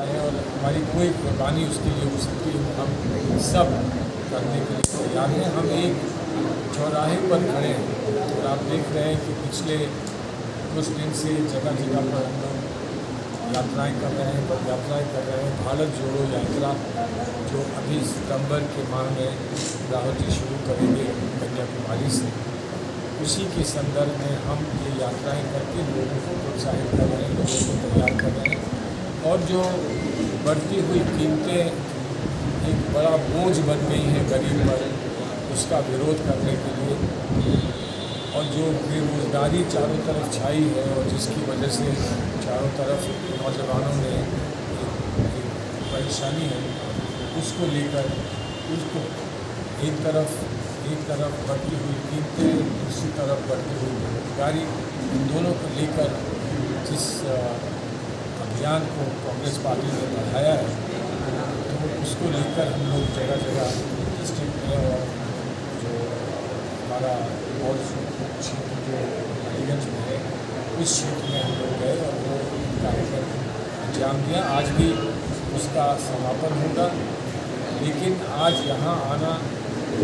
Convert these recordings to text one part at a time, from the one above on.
है और हमारी कोई कुर्बानी उसके लिए हो सकती है, हम सब करने के लिए तैयार हैं। हम एक चौराहे पर खड़े हैं और आप देख रहे हैं कि पिछले कुछ दिन से जगह जगह पर हम लोग यात्राएँ कर रहे हैं, पद यात्राएँ कर रहे हैं। भारत जोड़ो यात्रा जो अभी सितंबर के माह में राहुल जी शुरू करेंगे कन्याकुमारी से, उसी के संदर्भ में हम ये यात्राएँ करके लोगों को प्रोत्साहित कर रहे हैं, लोगों को तैयार कर रहे हैं। और जो बढ़ती हुई कीमतें एक बड़ा बोझ बन गई हैं गरीब पर, उसका विरोध करने के लिए, और जो बेरोज़गारी चारों तरफ छाई है और जिसकी वजह से चारों तरफ नौजवानों में एक परेशानी है, उसको लेकर उसको एक तरफ बढ़ती हुई कीमतें, दूसरी तरफ बढ़ती हुई बेरोजगारी, इन दोनों को लेकर जिस अभियान को कांग्रेस पार्टी ने बढ़ाया है, तो उसको लेकर हम लोग जगह जगह डिस्ट्रिक्ट में और जो हमारा और क्षेत्र जो अलीगंज में है, उस क्षेत्र में हम लोग गए और वो कार्यक्रम अंजाम दिया। आज भी उसका समापन होगा, लेकिन आज यहाँ आना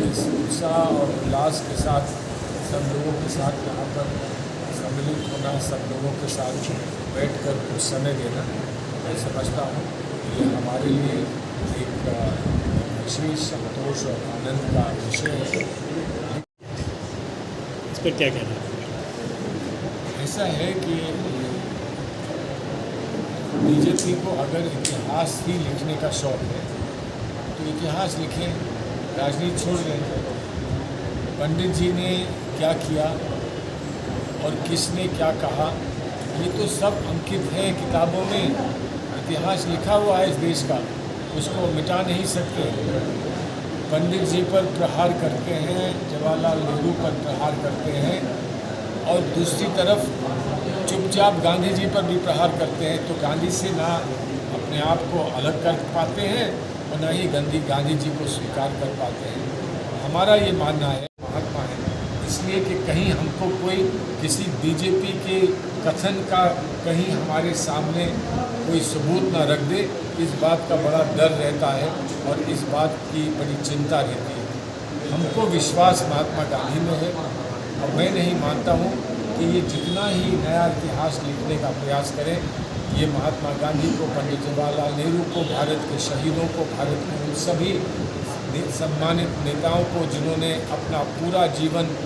इस उत्साह और उल्लास के साथ सब लोगों के साथ यहाँ पर सम्मिलित होना, सब लोगों के साथ बैठकर कुछ समय देना, मैं समझता हूँ ये हमारे लिए एक विशेष संतोष और आनंद का विषय है। इस पर क्या कहना है? ऐसा है कि बीजेपी को अगर इतिहास ही लिखने का शौक़ है तो इतिहास लिखें, राजनीति छोड़ दें। पंडित जी ने क्या किया और किसने क्या कहा, ये तो सब अंकित है किताबों में, इतिहास लिखा हुआ है इस देश का, उसको मिटा नहीं सकते। पंडित जी पर प्रहार करते हैं, जवाहरलाल नेहरू पर प्रहार करते हैं, और दूसरी तरफ चुपचाप गांधी जी पर भी प्रहार करते हैं। तो गांधी से ना अपने आप को अलग कर पाते हैं और ना ही गांधी जी को स्वीकार कर पाते हैं। हमारा ये मानना है महात्मा है, इसलिए कि कहीं हमको कोई किसी बीजेपी के कथन का कहीं हमारे सामने कोई सबूत ना रख दे, इस बात का बड़ा डर रहता है और इस बात की बड़ी चिंता रहती है। हमको विश्वास महात्मा गांधी में है और मैं नहीं मानता हूँ कि ये जितना ही नया इतिहास लिखने का प्रयास करें, ये महात्मा गांधी को, पंडित जवाहरलाल नेहरू को, भारत के शहीदों को, भारत के उन सभी सम्मानित नेताओं को जिन्होंने अपना पूरा जीवन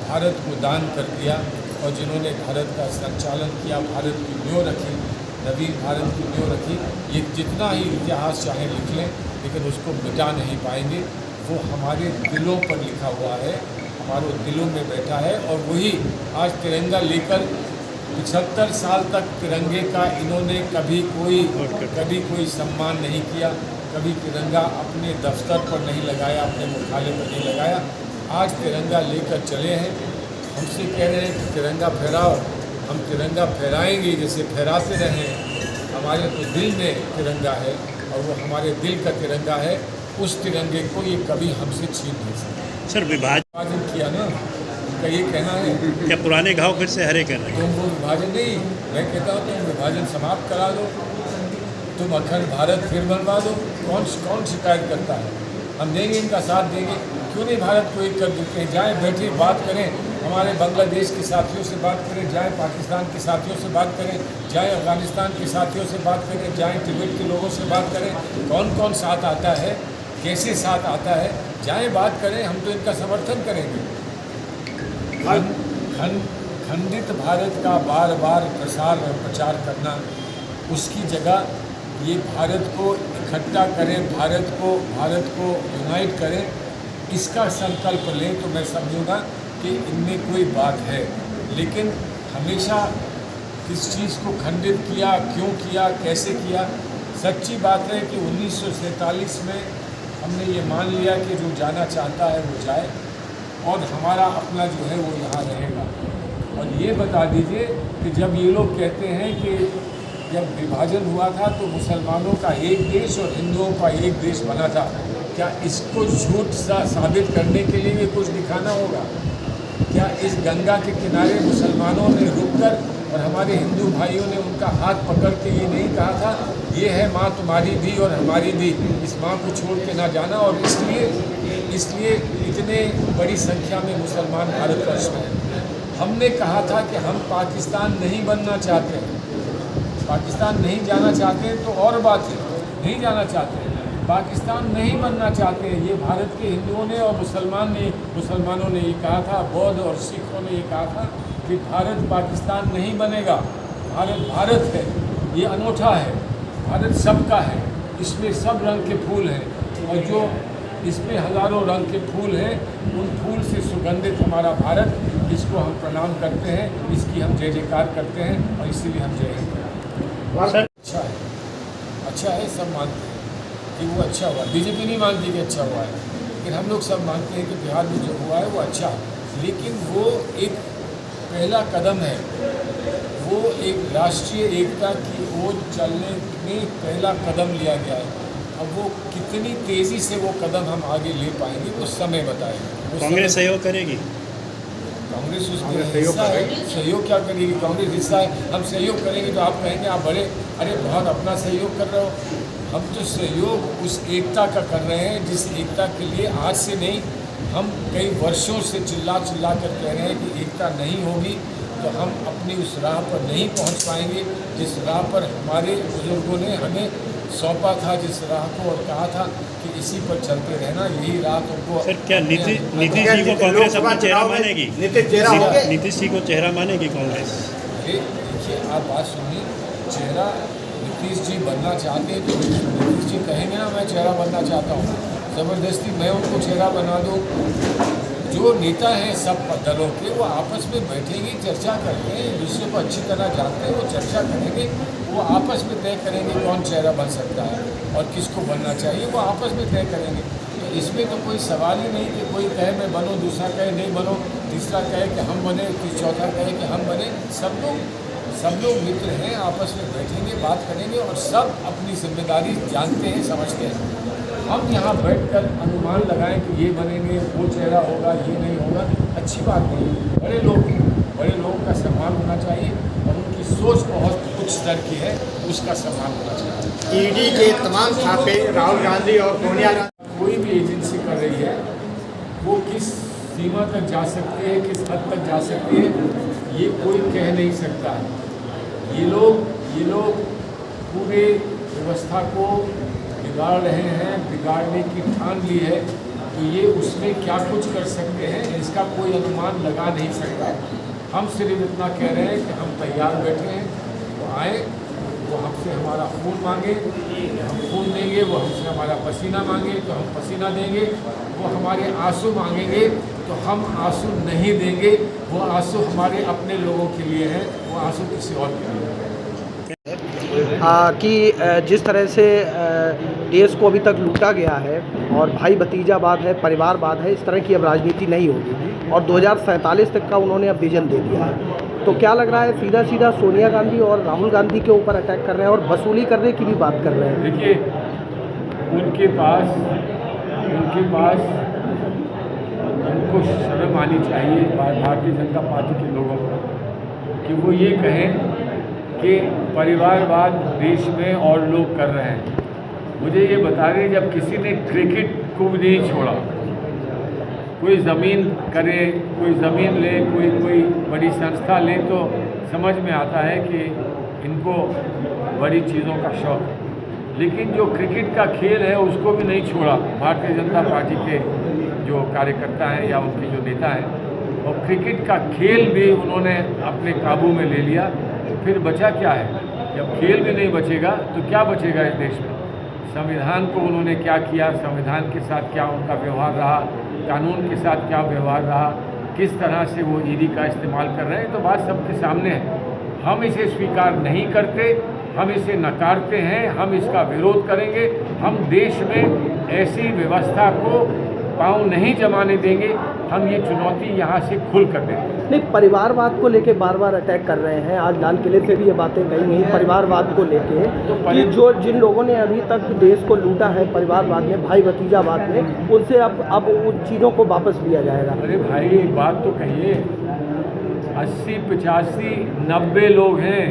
भारत को दान कर दिया और जिन्होंने भारत का संचालन किया, भारत की नींव रखी, नवीन भारत की नींव रखी, ये जितना ही इतिहास चाहे लिख लें लेकिन उसको मिटा नहीं पाएंगे। वो हमारे दिलों पर लिखा हुआ है, हमारे दिलों में बैठा है। और वही आज तिरंगा लेकर 75 साल तक तिरंगे का इन्होंने कभी कोई सम्मान नहीं किया, कभी तिरंगा अपने दफ्तर पर नहीं लगाया, अपने मुख्यालय पर नहीं लगाया। आज तिरंगा लेकर चले हैं, हमसे कह रहे हैं कि तिरंगा फहराओ, हम तिरंगा फहराएंगे, जैसे फहराते रहें। हमारे तो दिल में तिरंगा है और वो हमारे दिल का तिरंगा है, उस तिरंगे को ये कभी हमसे छीन नहीं सकते। सर, विभाजन किया ना, उनका ये कहना है क्या पुराने घाव फिर से हरे कर रहे हैं? तुम वो विभाजन नहीं, मैं कहता हूँ तुम विभाजन समाप्त करा दो, तुम अखंड भारत फिर बनवा दो। कौन शिकायत करता है? हम देंगे, इनका साथ देंगे। क्यों नहीं भारत को एक कर देते हैं? जाएँ, बैठे बात करें, हमारे बांग्लादेश के साथियों से बात करें, जाएँ पाकिस्तान के साथियों से बात करें, जाएँ अफगानिस्तान के साथियों से बात करें, जाएँ तिब्बत के लोगों से बात करें। कौन कौन साथ आता है, कैसे साथ आता है, जाएँ बात करें, हम तो इनका समर्थन करेंगे। खंडित भारत का बार बार प्रसार और प्रचार करना, उसकी जगह ये भारत को इकट्ठा करें, भारत को यूनाइट करें, इसका संकल्प लें तो मैं समझूंगा कि इनमें कोई बात है। लेकिन हमेशा किस चीज़ को खंडित किया, क्यों किया, कैसे किया? सच्ची बात है कि 1947 में हमने ये मान लिया कि जो जाना चाहता है वो जाए और हमारा अपना जो है वो यहाँ रहेगा। और ये बता दीजिए कि जब ये लोग कहते हैं कि जब विभाजन हुआ था तो मुसलमानों का एक देश और हिंदुओं का एक देश बना था, क्या इसको झूठ सा साबित करने के लिए कुछ दिखाना होगा? क्या इस गंगा के किनारे मुसलमानों ने रुककर और हमारे हिंदू भाइयों ने उनका हाथ पकड़ के ये नहीं कहा था ये है माँ तुम्हारी दी और हमारी दी, इस माँ को छोड़ के ना जाना। और इसलिए इतने बड़ी संख्या में मुसलमान भारतवर्ष में हैं। हमने कहा था कि हम पाकिस्तान नहीं बनना चाहते हैं, पाकिस्तान नहीं जाना चाहते हैं, तो और बात है, नहीं जाना चाहते हैं, पाकिस्तान नहीं बनना चाहते हैं। ये भारत के हिंदुओं ने और मुसलमानों ने ये कहा था, बौद्ध और सिखों ने ये कहा था कि भारत पाकिस्तान नहीं बनेगा, भारत भारत है, ये अनूठा है, भारत सबका है, इसमें सब रंग के फूल हैं और जो इसमें हज़ारों रंग के फूल हैं, उन फूल से सुगंधित हमारा भारत, इसको हम प्रणाम करते हैं, इसकी हम जय जयकार करते हैं और इसीलिए हम जय हिंद करते हैं। अच्छा है, सब मानते हैं कि वो अच्छा हुआ। बीजेपी नहीं मानती कि अच्छा हुआ है, लेकिन हम लोग सब मानते हैं कि बिहार में जो हुआ है वो अच्छा है। लेकिन वो एक पहला कदम है, वो एक राष्ट्रीय एकता की ओर चलने में पहला कदम लिया गया है। अब वो कितनी तेज़ी से वो कदम हम आगे ले पाएंगे वो समय बताएगा। कांग्रेस सहयोग करेगी? कांग्रेस उसमें हिस्सा है, सहयोग क्या करेगी? कांग्रेस हिस्सा है, हम सहयोग करेंगे तो आप कहेंगे आप बड़े, अरे बहुत अपना सहयोग कर रहे हो। हम तो सहयोग उस एकता का कर रहे हैं जिस एकता के लिए आज से नहीं, हम कई वर्षों से चिल्ला कर कह रहे हैं कि एकता नहीं होगी तो हम अपनी उस राह पर नहीं पहुंच पाएंगे जिस राह पर हमारे बुजुर्गों ने हमें सौंपा था, जिस राह को और कहा था कि इसी पर चलते रहना, यही राह तुमको। सर, क्या नीतीश जी को कांग्रेस अपना चेहरा मानेगी? नीतीश जी को चेहरा मानेगी कांग्रेस? अरे देखिए, आप बात सुनिए, चेहरा नीतीश जी बनना चाहते हैं तो नीतीश जी कहेंगे ना मैं चेहरा बनना चाहता हूँ, ज़बरदस्ती मैं उनको चेहरा बना दूँ। जो नेता हैं सब दलों के, वो आपस में बैठेंगे, चर्चा करते हैं, एक दूसरे को अच्छी तरह जानते हैं, वो चर्चा करेंगे, वो आपस में तय करेंगे कौन चेहरा बन सकता है और किसको बनना चाहिए, वो आपस में तय करेंगे। तो इसमें तो कोई सवाल ही नहीं कि कोई कहे मैं बनूँ, दूसरा कहे नहीं बनो, तीसरा कहे कि हम बने, चौथा कहे कि हम बने। सब लोग मित्र हैं, आपस में बैठेंगे, बात करेंगे और सब अपनी जिम्मेदारी जानते हैं, समझते हैं। हम यहाँ बैठकर अनुमान लगाएं कि ये बनेंगे, वो चेहरा होगा, ये नहीं होगा, अच्छी बात नहीं है। बड़े लोगों का सम्मान होना चाहिए और उनकी सोच बहुत उच्च स्तर की है, उसका सम्मान होना चाहिए। ईडी के तमाम छापे राहुल गांधी और सोनिया गांधी, कोई भी एजेंसी कर रही है, वो किस सीमा तक जा सकती है, किस हद तक जा सकती है, ये कोई कह नहीं सकता है। ये लोग पूरे व्यवस्था को बिगाड़ रहे हैं, बिगाड़ने की ठान ली है, तो ये उसमें क्या कुछ कर सकते हैं इसका कोई अनुमान लगा नहीं सकता। हम सिर्फ इतना कह रहे हैं कि हम तैयार बैठे हैं, वो आए, वो हमसे हमारा खून मांगे तो हम खून देंगे, वो हमसे हमारा पसीना मांगे तो हम पसीना देंगे, वो हमारे आंसू मांगेंगे तो हम आंसू नहीं देंगे। वो आंसू हमारे अपने लोगों के लिए हैं, वो आंसू किसी और के लिए है। कि जिस तरह से देश को अभी तक लूटा गया है और भाई भतीजावाद है, परिवारवाद है, इस तरह की अब राजनीति नहीं होगी और 2047 तक का उन्होंने अब विजन दे दिया है। तो क्या लग रहा है सीधा सोनिया गांधी और राहुल गांधी के ऊपर अटैक कर रहे हैं और वसूली करने की भी बात कर रहे हैं? देखिए, उनके पास उनको शर्म आनी चाहिए भारतीय जनता पार्टी के लोगों को कि वो ये कहें कि परिवारवाद देश में और लोग कर रहे हैं। मुझे ये बता रहे जब किसी ने क्रिकेट को भी नहीं छोड़ा, कोई ज़मीन करे, कोई ज़मीन ले, कोई बड़ी संस्था ले, तो समझ में आता है कि इनको बड़ी चीज़ों का शौक़ है। लेकिन जो क्रिकेट का खेल है उसको भी नहीं छोड़ा भारतीय जनता पार्टी के जो कार्यकर्ता हैं या उनके जो नेता हैं, और क्रिकेट का खेल भी उन्होंने अपने काबू में ले लिया। फिर बचा क्या है? जब खेल भी नहीं बचेगा तो क्या बचेगा इस देश में? संविधान को उन्होंने क्या किया, संविधान के साथ क्या उनका व्यवहार रहा, कानून के साथ क्या व्यवहार रहा, किस तरह से वो ईडी का इस्तेमाल कर रहे हैं, तो बात सबके सामने है। हम इसे स्वीकार नहीं करते, हम इसे नकारते हैं, हम इसका विरोध करेंगे। हम देश में ऐसी व्यवस्था को पाँव नहीं जमाने देंगे। हम ये चुनौती यहाँ से खुल कर देंगे। नहीं, परिवारवाद को लेके बार बार अटैक कर रहे हैं। आज लाल किले से भी ये बातें कही गई परिवारवाद को लेके कि जो जिन लोगों ने अभी तक देश को लूटा है परिवारवाद में, भाई भतीजावाद में, उनसे अब उन चीज़ों को वापस लिया जाएगा। अरे भाई, एक बात तो कहिए, 80, 85, 90 लोग हैं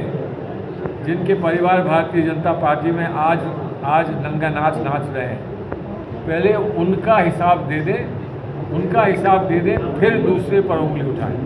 जिनके परिवार भारतीय जनता पार्टी में आज नंगा नाच नाच रहे हैं, पहले उनका हिसाब दे दे, फिर दूसरे पर उंगली उठाएं।